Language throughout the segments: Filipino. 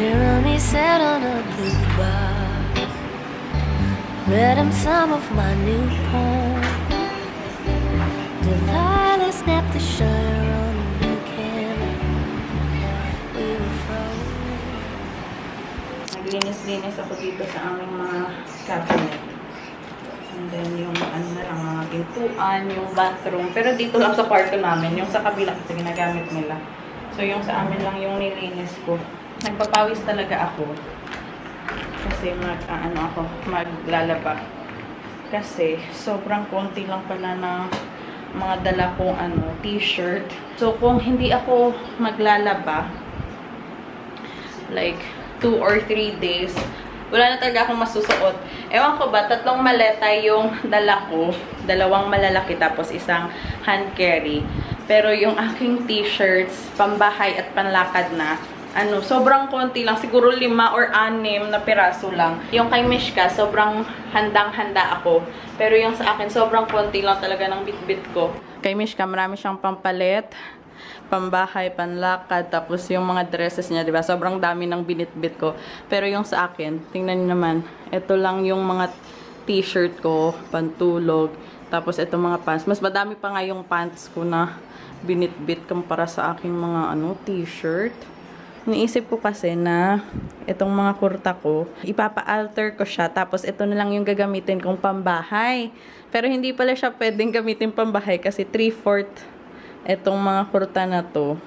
Jeremy sat on a blue box, read him some of my new poems. Delilah snapped the shutter on a new camera. We were frozen. Naglinis-linis ako dito sa aming mga cabinet. And then yung ano na lang, mga pintuan, yung bathroom. Pero dito lang sa kwarto namin, yung sa kabila kasi ginagamit nila. So yung sa amin lang yung nilinis ko. Nagpapawis talaga ako. Kasi maglalaba. Kasi sobrang konti lang pala ng mga dala kong t-shirt. So kung hindi ako maglalaba, like 2 or 3 days, wala na talaga akong masusuot. Ewan ko ba, 3 maleta yung dala ko. 2 malalaki, tapos isang hand carry. Pero yung aking t-shirts, pambahay at panlakad na, sobrang konti lang. Siguro 5 or 6 na piraso lang. Yung kay Mishka, sobrang handang-handa ako. Pero yung sa akin, sobrang konti lang talaga ng bit-bit ko. Kay Mishka, marami siyang pampalit, pambahay, panlakad, tapos yung mga dresses niya, diba? Sobrang dami ng binitbit ko. Pero yung sa akin, tingnan niyo naman, ito lang yung mga t-shirt ko, pantulog, tapos itong mga pants. Mas madami pa nga yung pants ko na binitbit kumpara sa aking mga t-shirt. Iniisip ko kasi na itong mga kurta ko, ipapa-alter ko siya, tapos ito na lang yung gagamitin kong pambahay. Pero hindi pala siya pwedeng gamitin pambahay kasi 3/4 itong mga kurta na to.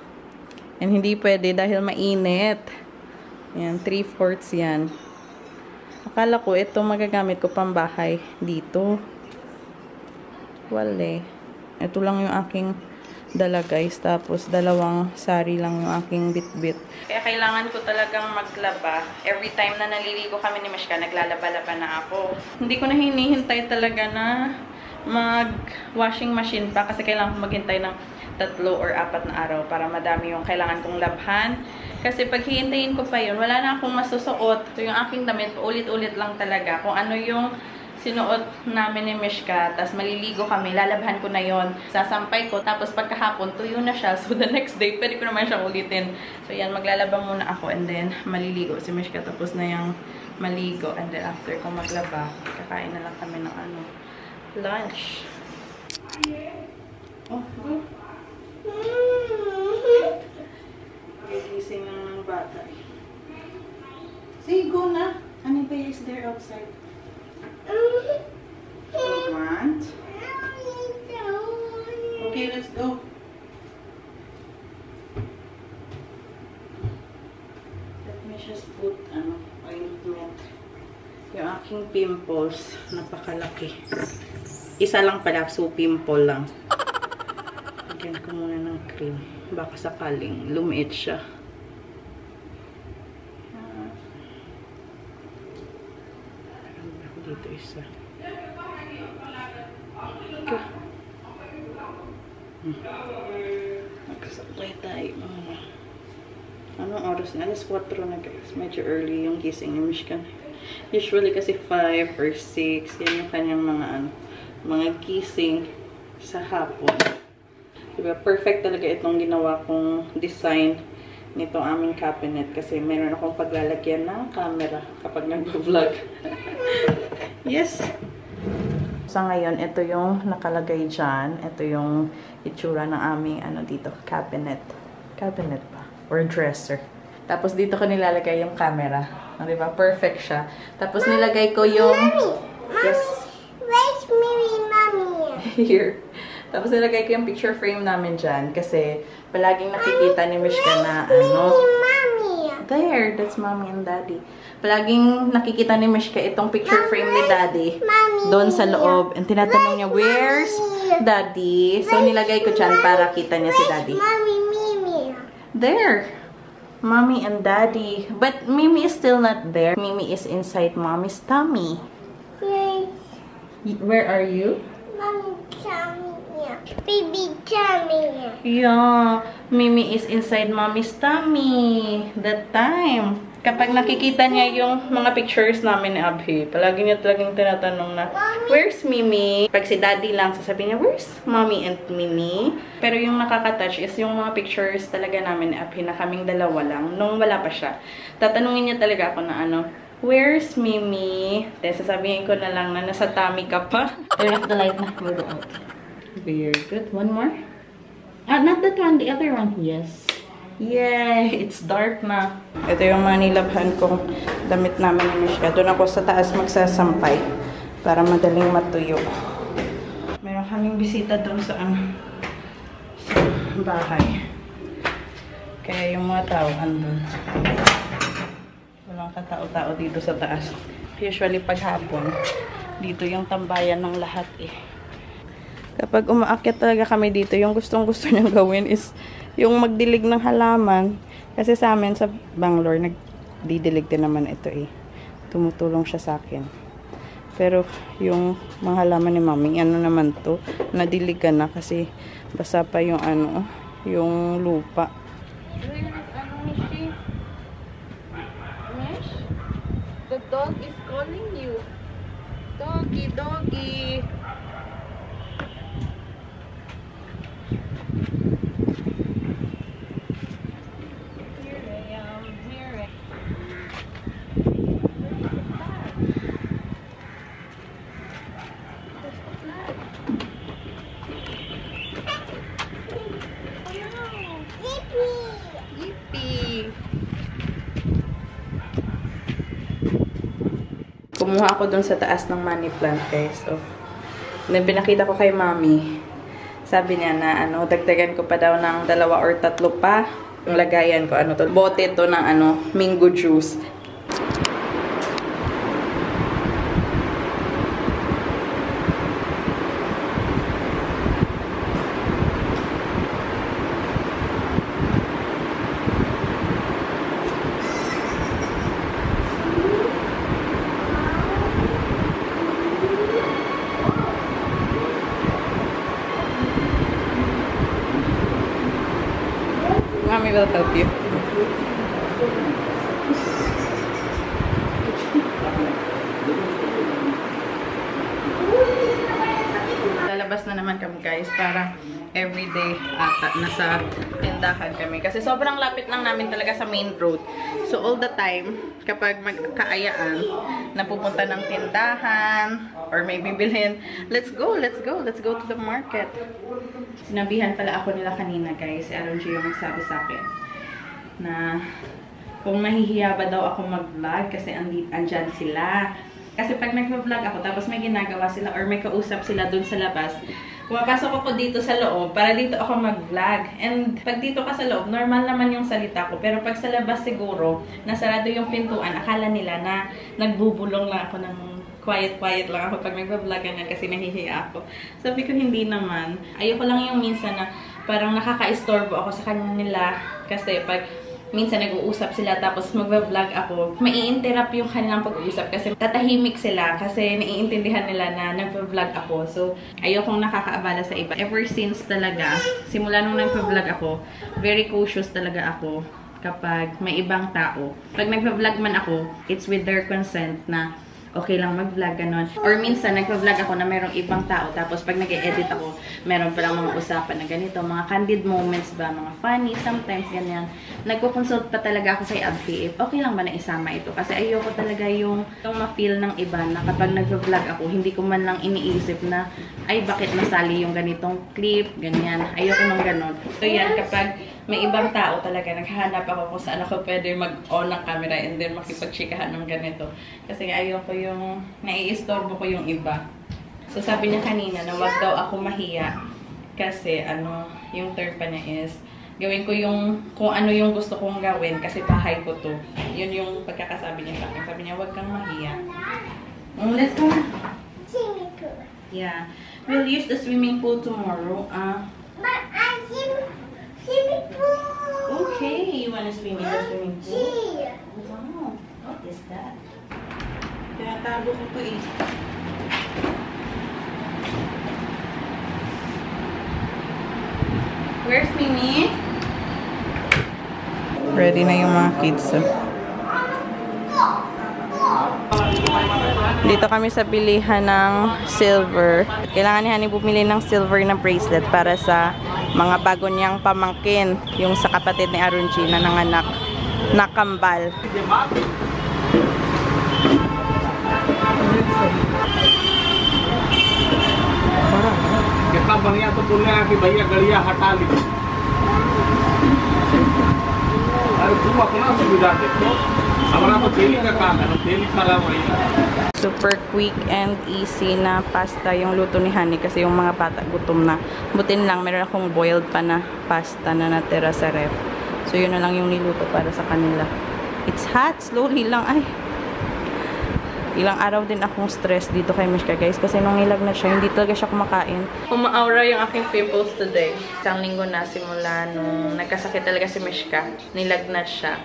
And hindi pwede dahil mainit. Yan, 3/4 yan. Akala ko ito magagamit ko pambahay dito. Wala. Ito lang yung aking dala, guys. Tapos 2 sari lang yung aking bit-bit. Kaya kailangan ko talagang maglaba. Every time na naliligo kami ni Mishka, naglalaba-laba na ako. Hindi ko na hinihintay talaga na mag-washing machine pa kasi kailangan ko maghintay ng 3 or 4 na araw para madami yung kailangan kong labhan. Kasi pag hihintayin ko pa yun, wala na akong masusuot. So yung aking damit, ulit-ulit lang talaga. Kung ano yung sinuot namin ni Mishka, tapos maliligo kami, lalabhan ko na yon, sasampay ko, tapos pagkahapon, tuyo na siya. So the next day, pwede ko naman siyang ulitin. So yan, maglalaba muna ako and then maliligo. Si Mishka tapos na yung maligo. And then after ko maglaba, kakain na lang kami ng lunch. Oh, go. Gigising lang ng bata. Say, go na. Anybody is there outside? Want? Okay, let's go. Let me just put ointment. Yung aking pimples, napakalaki. Isa lang pala, so pimple lang. Lagyan ko muna ng cream. Baka sakaling lumiit siya. Dito isa. Okay. Nagkasaklay tayo. Anong oras na? Alas 4 na, guys. Medyo early yung gising ni Mishka. Usually kasi 5 or 6. Yan yung kanyang mga gising sa hapon. Diba? Perfect talaga itong ginawa kong design nito aming cabinet kasi meron akong paglalagyan ng camera kapag nag-vlog. Yes. Sa ngayon, ito yung nakalagay dyan. Ito yung itsura ng aming dito, cabinet. Cabinet ba? Or dresser. Tapos dito ko nilalagay yung camera. Diba? Perfect siya. Tapos nilagay ko yung... Mommy! Yes. Where's Mommy? Here. Tapos nilagay ko yung picture frame namin dyan kasi palaging nakikita ni Mishka na Mommy! There, that's Mommy and Daddy. Palaging nakikita ni Mishka itong picture frame ni Daddy doon sa loob. And tinatanong niya, where's Daddy? So nilagay ko dyan para kita niya si Daddy. Mommy, Mimi. There. Mommy and Daddy. But Mimi is still not there. Mimi is inside Mommy's tummy. Yes. Where are you? Mommy, Mommy. Baby tummy. Yeah, Mimi is inside Mommy's tummy that time. Kapag nakikita niya yung mga pictures namin ni Abhi, palagi niya talagang tinatanong na, where's Mimi? Pag si Daddy lang, sasabihin niya, where's Mommy and Mimi? Pero yung nakaka-touch is yung mga pictures talaga namin ni Abhi na kaming dalawa lang, nung wala pa siya. Tatanungin niya talaga ako na ano, where's Mimi? Then sasabihin ko na lang na nasa tummy ka pa. Turn off the light na. We'll go out. Very good. One more. Ah, not that one. The other one. Yes. Yay! It's dark na. Ito yung mga nilabhan kong damit namin ni Mishka. Doon ako sa taas magsasampay para madaling matuyo. Meron kaming bisita doon sa bahay. Kaya yung mga tao andun. Walang katao-tao dito sa taas. Usually paghapon, dito yung tambayan ng lahat eh. Kapag umaakyat talaga kami dito, yung gustong-gusto niyang gawin is yung magdilig ng halaman. Kasi sa amin sa Bangalore, nagdidilig din naman ito eh. Tumutulong siya sa akin. Pero yung mga halaman ni Mami, ano naman to, nadiligan na kasi basa pa yung yung lupa. The dog is calling you. Doggy, doggy. Kumuha ako dun sa taas ng money plant, guys. So, then pinakita ko kay Mami. Sabi niya na, dagdagan ko pa daw ng 2 or 3 pa. Yung lagayan ko, bote to ng, mango juice. Mommy will help you. Lalabas na naman kami, guys, para everyday ata nasa tindahan kami. Kasi sobrang lapit lang namin talaga sa main road. So all the time, kapag magkaayaan, napupunta ng tindahan or may bibilhin, let's go to the market. Sinabihan pala ako nila kanina, guys. Si Aaron G yung sabi sa akin na kung nahihiya ba daw ako mag-vlog kasi andyan sila. Kasi pag nag-vlog ako, tapos may ginagawa sila or may kausap sila dun sa labas, pumapasok ako dito sa loob para dito ako mag-vlog. And pag dito ka sa loob, normal naman yung salita ko. Pero pag sa labas siguro, nasarado yung pintuan, akala nila na nagbubulong lang ako ng quiet lang ako pag nag-vlog ganyan kasi nahihiya ako. Sabi ko hindi naman. Ayoko lang yung minsan na parang nakaka-istorbo ako sa kanila kasi pag minsan nag-uusap sila tapos mag-vlog ako, mai-interrupt yung kanilang pag-uusap kasi tatahimik sila kasi naiintindihan nila na nag-vlog ako. So, ayokong nakakaabala sa iba. Ever since talaga, simula nung nag-vlog ako, very cautious talaga ako kapag may ibang tao. Pag nag-vlog man ako, it's with their consent na okay lang mag-vlog, ganon. Or minsan, nag-vlog ako na merong ibang tao. Tapos, pag nag-edit ako, meron palang mga usapan na ganito. Mga candid moments ba, mga funny, sometimes ganyan. Nagko-consult pa talaga ako kay Abhi if okay lang ba na isama ito. Kasi ayoko talaga yung ma-feel ng iba na kapag nag-vlog ako, hindi ko man lang iniisip na, ay, bakit nasali yung ganitong clip, ganyan. Ayoko nang ganon. So, yan, kapag may ibang tao talaga, naghahanap ako kung saan ako pwede mag-on ng camera and then makipag-chikahan ng ganito. Kasi ayoko yung, naiistorbo ko yung iba. So sabi niya kanina na wag daw ako mahiya. Kasi yung term pa niya is, gawin ko yung, kung ano yung gusto kong gawin kasi bahay ko to. Yun yung pagkakasabi niya sa akin. Sabi niya, wag kang mahiya. Let's go. Swimming pool. Yeah. We'll use the swimming pool tomorrow. But I swimming pool. Okay, you wanna swim in the swimming pool? Here. Wow, what is that? Tinatago ko to eh. Where's Mimi? Ready na yung mga kids. Dito kami sa bilihan ng silver. Kailangan ni Honey bumili ng silver na bracelet para sa mga bago niyang pamangkin. Yung sa kapatid ni Arunji na nanganak na kambal. कितना बढ़िया तो बोल रहे हैं कि भैया गड़िया हटा ली। अरे तुम अपना सुविधा देखो, हमारा तो डेली का काम है, डेली खाना वही है। Super quick and easy na pasta yung luto ni Honey kasi yung mga bata gutom na. Butin lang, meron akong boiled pa na pasta na natira sa ref. So yun na lang yung niluto para sa kanila. It's hot, slowly lang. Ay, ilang araw din akong stress dito kay Mishka guys kasi nung nilagnat siya, hindi talaga siya kumakain. Umaura yung aking pimples today. Isang linggo na simula nung nagkasakit talaga si Mishka. Nilagnat siya.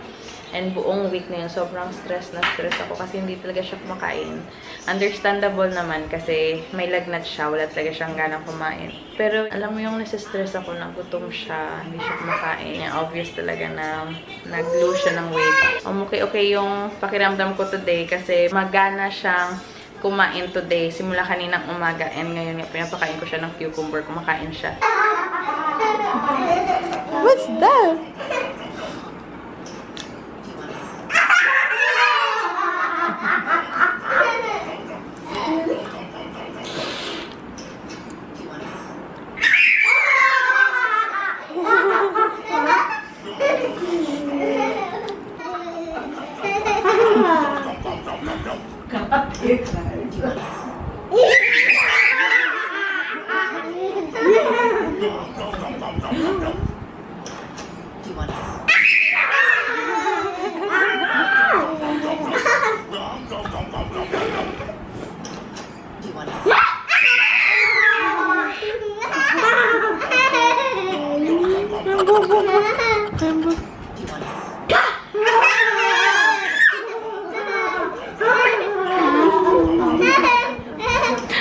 And buong week na yun, sobrang stress ako kasi hindi talaga siya kumakain. Understandable naman kasi may lagnat siya, wala talaga siyang ganang kumain. Pero alam mo yung nasa-stress ako na gutom siya, hindi siya kumakain. Yung obvious talaga na nag-lose siya ng weight. Okay yung pakiramdam ko today kasi magana siyang kumain today. Simula kaninang umaga and ngayon pinapakain ko siya ng cucumber, kumakain siya. What's that?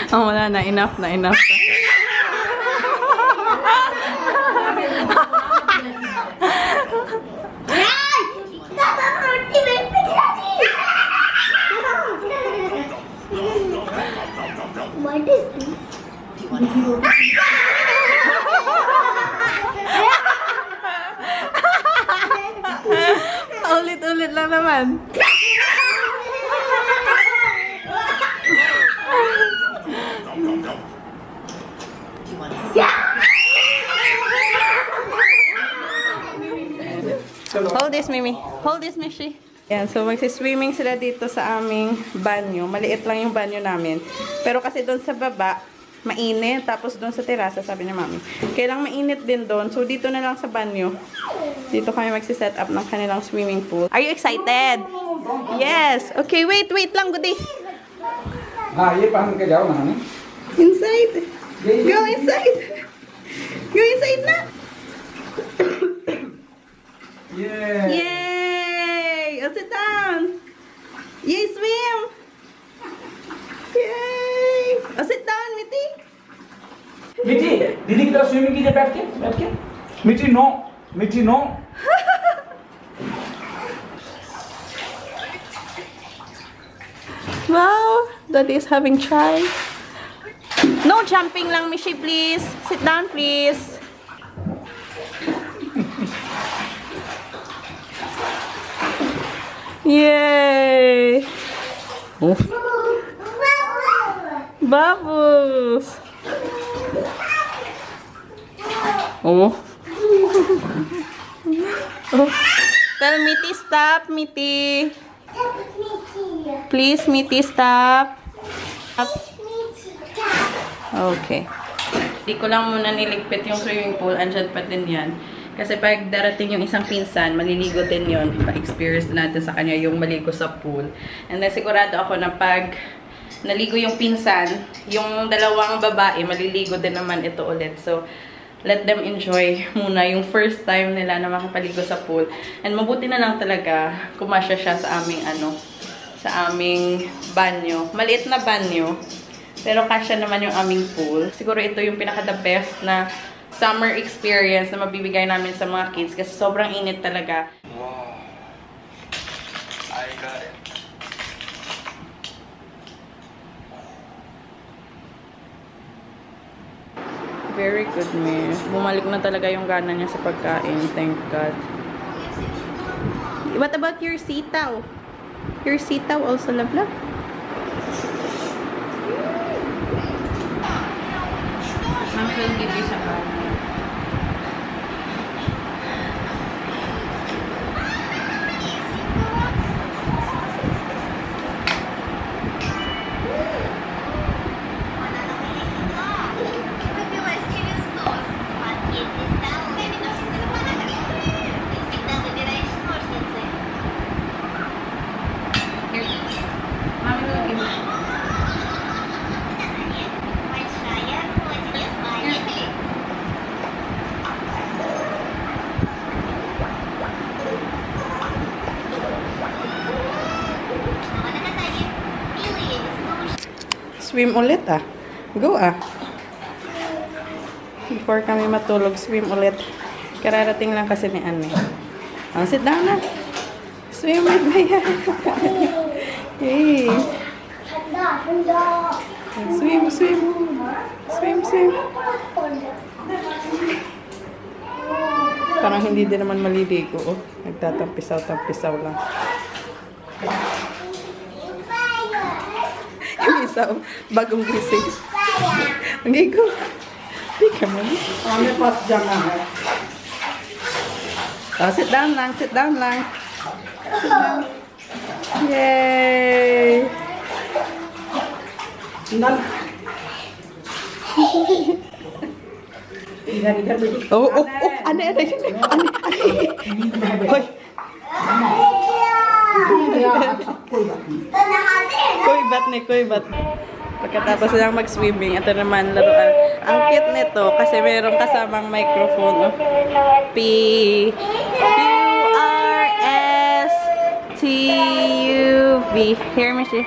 Oh, wala na. Enough na. What is this? Ulit-ulit lang naman. Hold this, Mimi. Hold this, Mishi. Yan, so magsiswimming sila dito sa aming banyo. Maliit lang yung banyo namin. Pero kasi doon sa baba, mainit. Tapos doon sa terasa, sabi ni Mami, kailang mainit din doon. So dito na lang sa banyo. Dito kami magsiset up ng kanilang swimming pool. Are you excited? Yes. Okay, wait lang, Goody. हाँ ये पहन के जाओ नहाने। Inside. Go inside. Go inside na. Yeah. Yay! Oh, sit down. Yay, swim. Yay! Oh, sit down, Miti. मिठी दीदी की तरफ स्विमिंग कीजिए बैठ के मिठी no Wow, Daddy is having try. No jumping lang, Mishi, please. Sit down, please. Yay! Oh. Bubbles. Oh. Oh. Tell Miti, stop, Miti. Please, Miti, stop. Okay. Hindi ko lang muna niligpit yung swimming pool. Andyan pa din yan. Kasi pag darating yung isang pinsan, maliligo din yun. Pa-experience natin sa kanya yung maligo sa pool. And then sigurado ako na pag naligo yung pinsan, yung dalawang babae, maliligo din naman ito ulit. So, let them enjoy muna yung first time nila na makapaligo sa pool. And mabuti na lang talaga kumasya siya sa aming sa aming banyo. Maliit na banyo. Pero kasya naman yung aming pool. Siguro ito yung pinaka-the best na summer experience na mabibigay namin sa mga kids kasi sobrang init talaga. Wow. I got it. Very good, miss. Bumalik na talaga yung gana niya sa pagkain. Thank God. What about your sitaw? Your sitaw also, love? Mami will give you some more. Swim ulit ah. Go ah. Before kami matulog, swim ulit. Kararating lang kasi ni Anne. Oh, sit down na. Swim with Maya. Hey. Swim, swim. Swim, swim. Parang hindi din naman maliligo. Oh. Nagtatampisaw-tampisaw lang. Isaw, bagong gising. Okay, go. Hindi ka mo. Kami pas dyan na. Oh, sit down lang, sit down lang. Sit down. Yay! Tingnan. Oh, oh, oh, ane. Hoy. Kuibat. Pagkatapos lang mag-swimming, ito naman laruan. Ang cute nito kasi mayroong kasamang microphone. P-U-R-S-T-U-V. Here, Michi.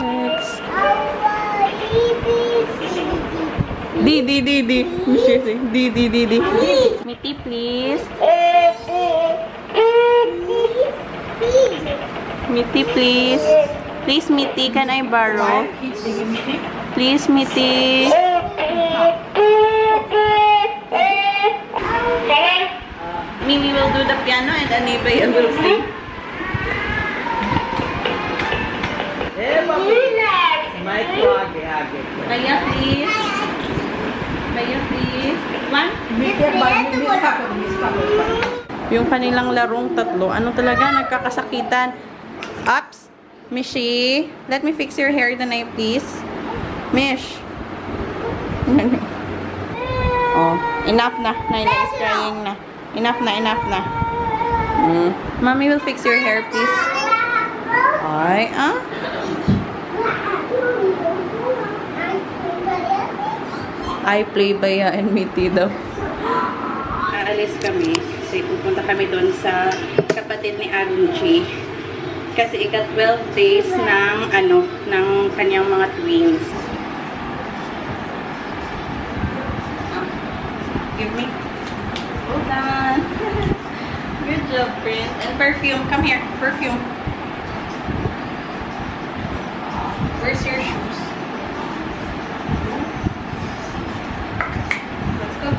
Next. D. Michi, sing. D. Mitty, please. Mitty, please. Please, Mitty, can I borrow? Please, Mitty. Mimi will do the piano and Anibay will sing. Kaya, please. One. Yung kanilang larong tatlo, ano talaga, nagkakasakitan. Ups. Mishi, let me fix your hair tonight, please. Mish. Oh, enough na. Naila is crying na. Enough na. Mommy will fix your hair, please. Ay, ah. I play Baya and Mitty daw. Aalis kami. Kasi pupunta kami doon sa kapatid ni Arunji. Kasi ika-12 days ng ng kanyang mga twins. Give me. Hold on. Good job, Prince. And perfume. Come here. Perfume. Where's your shoes? Let's go.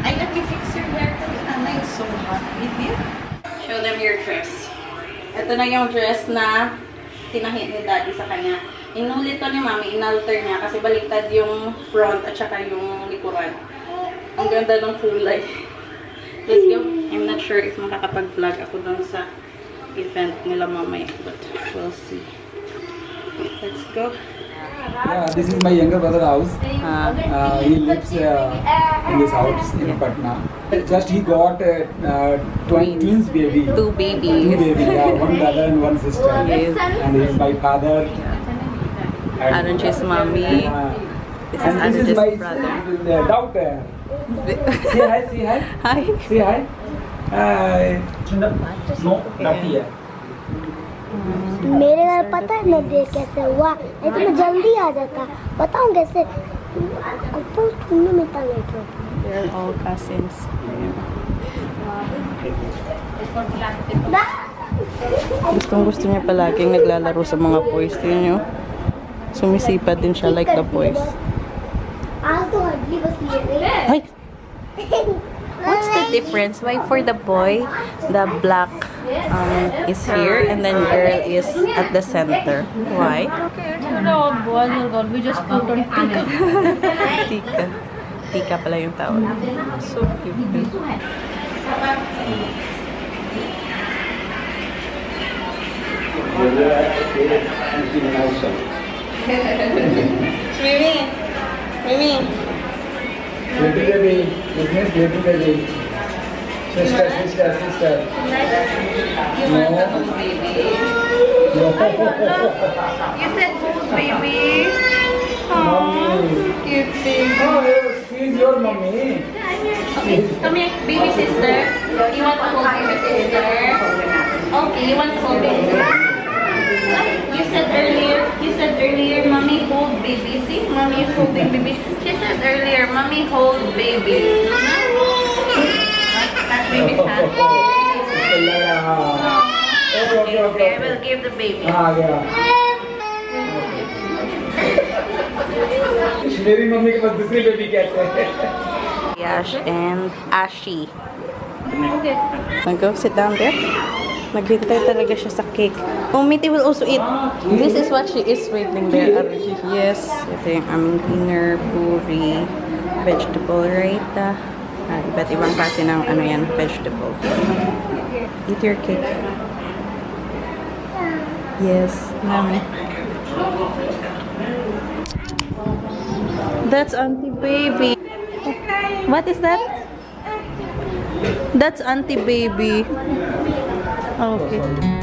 I let me fix your hair. Anna, it's so hot. Show them your dress. Ito na yung dress na tinahi ni Daddy sa kanya. Inulit to ni Mami, inalter niya kasi baliktad yung front at saka yung likuran. Ang ganda ng kulay. Let's go. I'm not sure if makakapag-vlog ako doon sa event nila mamaya, but we'll see. Let's go. Yeah, this is my younger brother's house. He lives in this house in Patna. Just he got twins baby. Two babies. Yeah, one brother and one sister. Yes. And he is my father. Arunji's mommy. This is Arunji's brother. Doctor. Say hi, say hi. Hi. Say hi. Hi. No, not here. मेरे घर पता है मैं देख कैसे हुआ नहीं तो मैं जल्दी आ जाता बताऊं कैसे They're all cousins. Gusto niya palaging naglalaro sa mga boys. Tingnan nyo. Sumisipad din siya like the boys. Ay! What's the difference? Why for the boy, the black is here and then girl is at the center? Why? We just put on Tika. Tika pala yung tawag. So cute. Mimi! Mimi! Baby, baby. This means baby, baby. Sister, sister, sister. You want the whole baby? No. You said whole baby? Mommy. Cute thing. Oh, yes, she's your mommy. Okay, come here, baby sister. You want to hold baby sister? Okay, you want to hold baby sister? You said earlier, mommy hold baby. See, mommy is holding baby. She said earlier, mommy hold baby. Touch baby's hand. Okay, I will give the baby. Yeah. मेरी मम्मी के पास दूसरी बेबी कैसे है? Yash and Ashi. Go sit down there. Naghintay talaga siya sa cake. Oh, Mitty will also eat. This is what she is waiting there. Yes. Ito yung aming dinner, puri, vegetable raita. Iba't ibang klase ng ano yan, vegetable. Eat your cake. Yes. Mami. That's Auntie Baby. What is that? That's Auntie Baby. Okay.